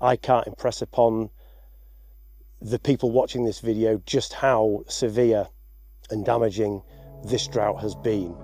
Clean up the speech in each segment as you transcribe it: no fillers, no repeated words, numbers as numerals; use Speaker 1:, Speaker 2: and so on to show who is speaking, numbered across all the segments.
Speaker 1: I can't impress upon the people watching this video just how severe and damaging this drought has been.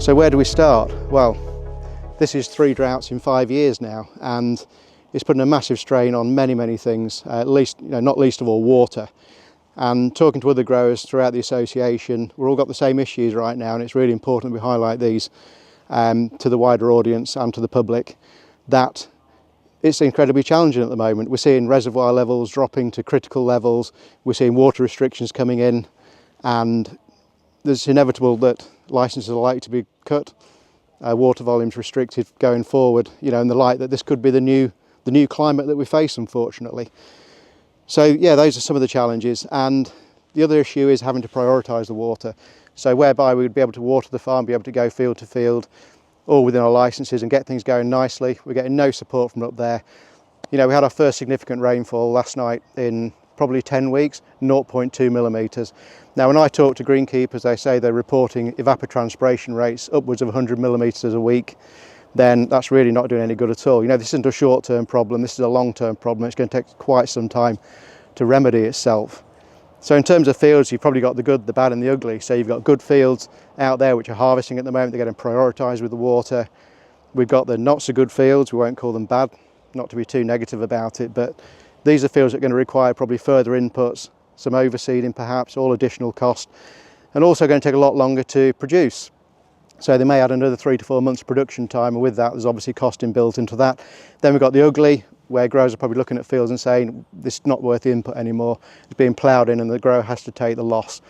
Speaker 2: So where do we start? Well, this is 3 droughts in 5 years now, and it's putting a massive strain on many things, at least, not least of all water. And talking to other growers throughout the association, we've all got the same issues right now, and it's really important that we highlight these to the wider audience and to the public, that it's incredibly challenging at the moment. We're seeing reservoir levels dropping to critical levels, we're seeing water restrictions coming in, and it's inevitable that licences are likely to be cut, water volumes restricted going forward, in the light that this could be the new climate that we face, unfortunately. So yeah, those are some of the challenges, and the other issue is having to prioritise the water. So whereby we would be able to water the farm, be able to go field to field, all within our licences and get things going nicely. We're getting no support from up there. We had our first significant rainfall last night in probably 10 weeks, 0.2 millimetres. Now, when I talk to greenkeepers, they say they're reporting evapotranspiration rates upwards of 100 millimetres a week. Then that's really not doing any good at all. This isn't a short-term problem, this is a long-term problem. It's going to take quite some time to remedy itself. So in terms of fields, you've probably got the good, the bad and the ugly. So you've got good fields out there which are harvesting at the moment, they're getting prioritised with the water. We've got the not so good fields, we won't call them bad, not to be too negative about it, but these are fields that are going to require probably further inputs, some overseeding perhaps, all additional cost, and also going to take a lot longer to produce. So they may add another 3 to 4 months production time, and with that there's obviously costing built into that. Then we've got the ugly, where growers are probably looking at fields and saying this is not worth the input anymore, it's being ploughed in and the grower has to take the loss.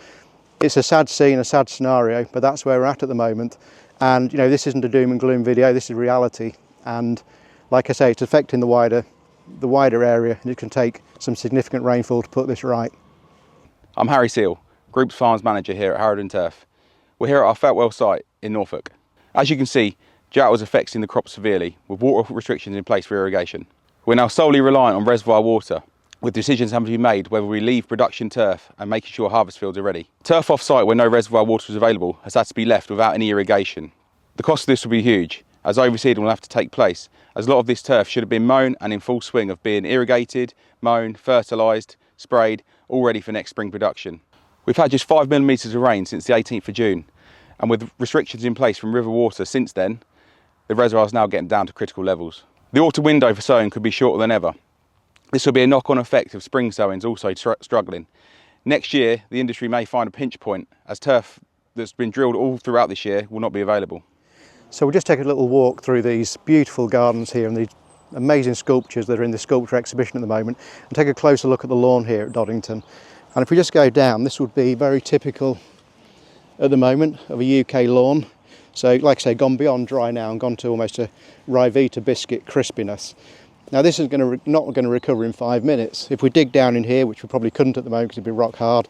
Speaker 2: It's a sad scene, a sad scenario, but that's where we're at the moment. And this isn't a doom and gloom video, this is reality, and like I say, it's affecting the wider area, and it can take some significant rainfall to put this right.
Speaker 3: I'm Harry Seal, Group Farms Manager here at Harrowden Turf. We're here at our Feltwell site in Norfolk. As you can see, drought is affecting the crop severely, with water restrictions in place for irrigation. We're now solely reliant on reservoir water, with decisions having to be made whether we leave production turf and making sure harvest fields are ready. Turf off-site where no reservoir water is available has had to be left without any irrigation. The cost of this will be huge, as overseeding will have to take place, as a lot of this turf should have been mown and in full swing of being irrigated, mown, fertilised, sprayed, all ready for next spring production. We've had just 5 millimetres of rain since the 18th of June, and with restrictions in place from river water since then, the reservoir is now getting down to critical levels. The autumn window for sowing could be shorter than ever. This will be a knock-on effect of spring sowings also struggling. Next year, the industry may find a pinch point, as turf that's been drilled all throughout this year will not be available.
Speaker 2: So we'll just take a little walk through these beautiful gardens here and these amazing sculptures that are in the sculpture exhibition at the moment, and take a closer look at the lawn here at Doddington. And if we just go down, this would be very typical at the moment of a UK lawn. So like I say, gone beyond dry now and gone to almost a Ryvita biscuit crispiness. Now this is not going to recover in 5 minutes. If we dig down in here, which we probably couldn't at the moment because it'd be rock hard,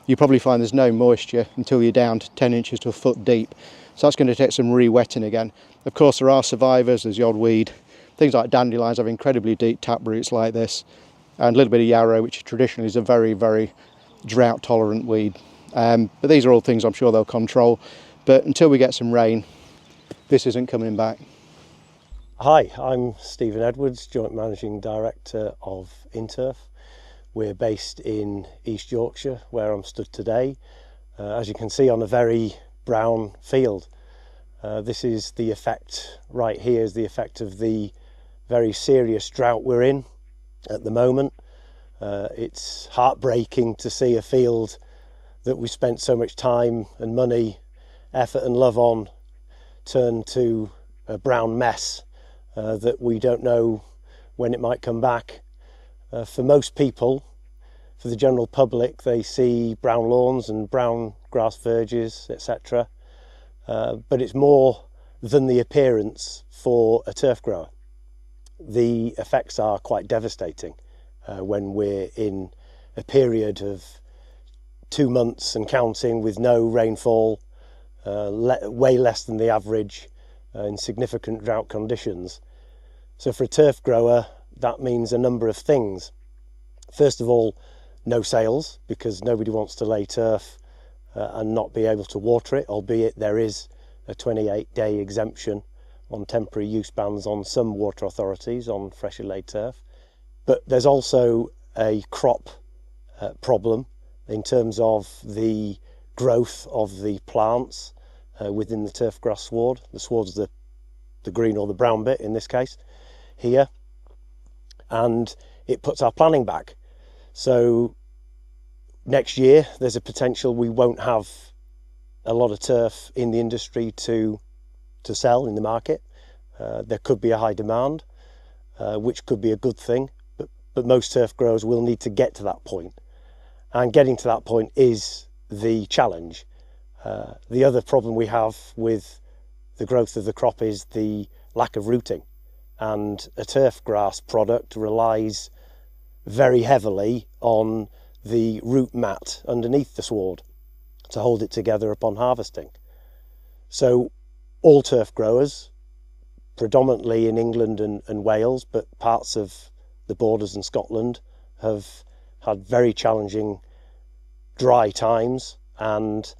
Speaker 2: you probably find there's no moisture until you're down to 10 inches to a foot deep. So that's going to take some re-wetting again. Of course there are survivors, there's the odd weed. Things like dandelions have incredibly deep tap roots like this, and a little bit of yarrow, which traditionally is a very drought tolerant weed. But these are all things I'm sure they'll control. But until we get some rain, this isn't coming back.
Speaker 1: Hi, I'm Stephen Edwards, Joint Managing Director of Inturf. We're based in East Yorkshire, where I'm stood today. As you can see, on a very brown field. This is the effect, right here is the effect of the very serious drought we're in at the moment. It's heartbreaking to see a field that we spent so much time and money, effort and love on turn to a brown mess that we don't know when it might come back. For most people, for the general public, they see brown lawns and brown grass verges, etc. But it's more than the appearance for a turf grower. the effects are quite devastating when we're in a period of 2 months and counting with no rainfall, way less than the average, in significant drought conditions. So for a turf grower, that means a number of things. First of all, no sales, because nobody wants to lay turf and not be able to water it, albeit there is a 28-day exemption on temporary use bans on some water authorities on freshly laid turf. But there's also a crop problem in terms of the growth of the plants within the turf grass sward. The sward's the green or the brown bit in this case here, and it puts our planning back. So next year there's a potential we won't have a lot of turf in the industry to sell in the market. There could be a high demand, which could be a good thing, but most turf growers will need to get to that point, and getting to that point is the challenge. The other problem we have with the growth of the crop is the lack of rooting, and a turf grass product relies very heavily on the root mat underneath the sward to hold it together upon harvesting. So all turf growers, predominantly in England and Wales, but parts of the borders in Scotland, have had very challenging dry times, and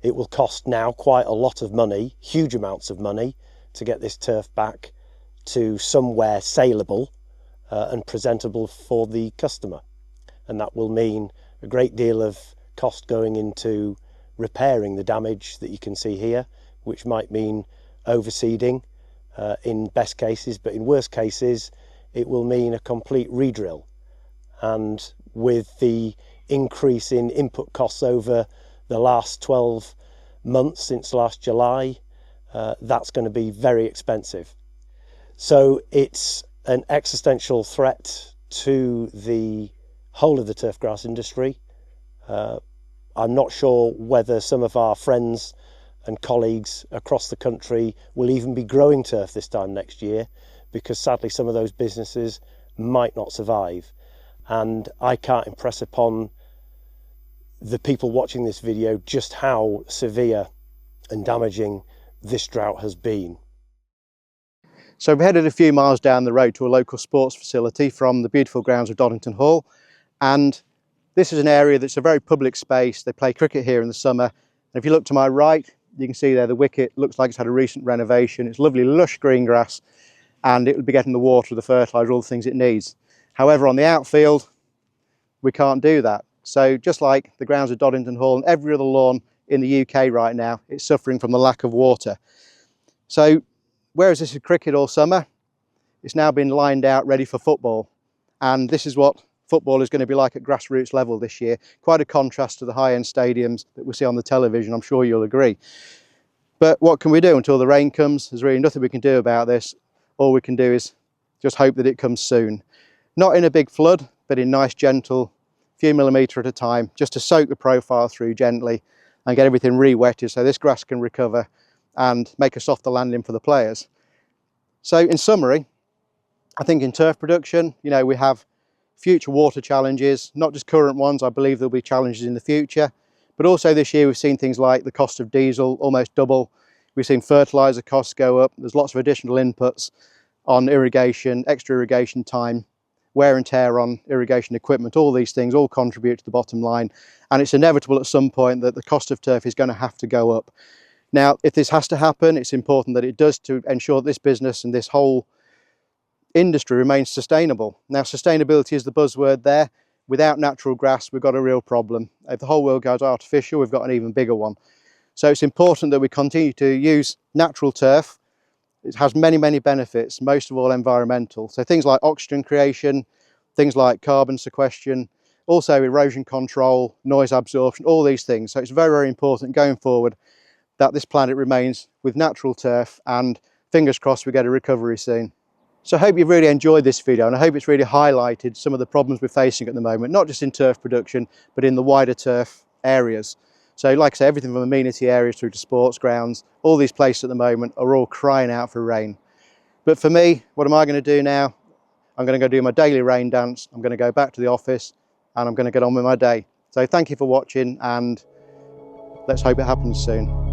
Speaker 1: it will cost now quite a lot of money, huge amounts of money, to get this turf back to somewhere saleable and presentable for the customer. And that will mean a great deal of cost going into repairing the damage that you can see here, which might mean overseeding in best cases, but in worst cases it will mean a complete re-drill. And with the increase in input costs over the last 12 months since last July, that's going to be very expensive. So it's an existential threat to the whole of the turf grass industry. I'm not sure whether some of our friends and colleagues across the country will even be growing turf this time next year, because sadly some of those businesses might not survive. And I can't impress upon the people watching this video just how severe and damaging this drought has been.
Speaker 2: So we're headed a few miles down the road to a local sports facility from the beautiful grounds of Donington Hall, and this is an area that's a very public space. They play cricket here in the summer, and if you look to my right, you can see there the wicket looks like it's had a recent renovation. It's lovely lush green grass, and it will be getting the water, the fertiliser, all the things it needs. However, on the outfield we can't do that. So just like the grounds of Donington Hall and every other lawn in the UK right now, it's suffering from the lack of water. So whereas this is cricket all summer, it's now been lined out ready for football, and this is what football is going to be like at grassroots level this year. Quite a contrast to the high-end stadiums that we see on the television, I'm sure you'll agree. But what can we do until the rain comes? There's really nothing we can do about this. All we can do is just hope that it comes soon. Not in a big flood, but in nice gentle, few millimetre at a time, just to soak the profile through gently and get everything re-wetted so this grass can recover and make a softer landing for the players. So in summary, I think in turf production, we have future water challenges, not just current ones. I believe there'll be challenges in the future, but also this year we've seen things like the cost of diesel almost double. We've seen fertiliser costs go up. There's lots of additional inputs on irrigation, extra irrigation time, wear and tear on irrigation equipment. All these things all contribute to the bottom line, and it's inevitable at some point that the cost of turf is going to have to go up. Now, if this has to happen, it's important that it does, to ensure this business and this whole industry remains sustainable. Now, sustainability is the buzzword there. Without natural grass, we've got a real problem. If the whole world goes artificial, we've got an even bigger one. So it's important that we continue to use natural turf. It has many, many benefits, most of all environmental. So things like oxygen creation, things like carbon sequestration, also erosion control, noise absorption, all these things. So it's very, very important going forward that this planet remains with natural turf, and fingers crossed we get a recovery soon. So I hope you've really enjoyed this video, and I hope it's really highlighted some of the problems we're facing at the moment, not just in turf production, but in the wider turf areas. So like I say, everything from amenity areas through to sports grounds, all these places at the moment are all crying out for rain. But for me, what am I going to do now? I'm going to go do my daily rain dance. I'm going to go back to the office and I'm going to get on with my day. So thank you for watching, and let's hope it happens soon.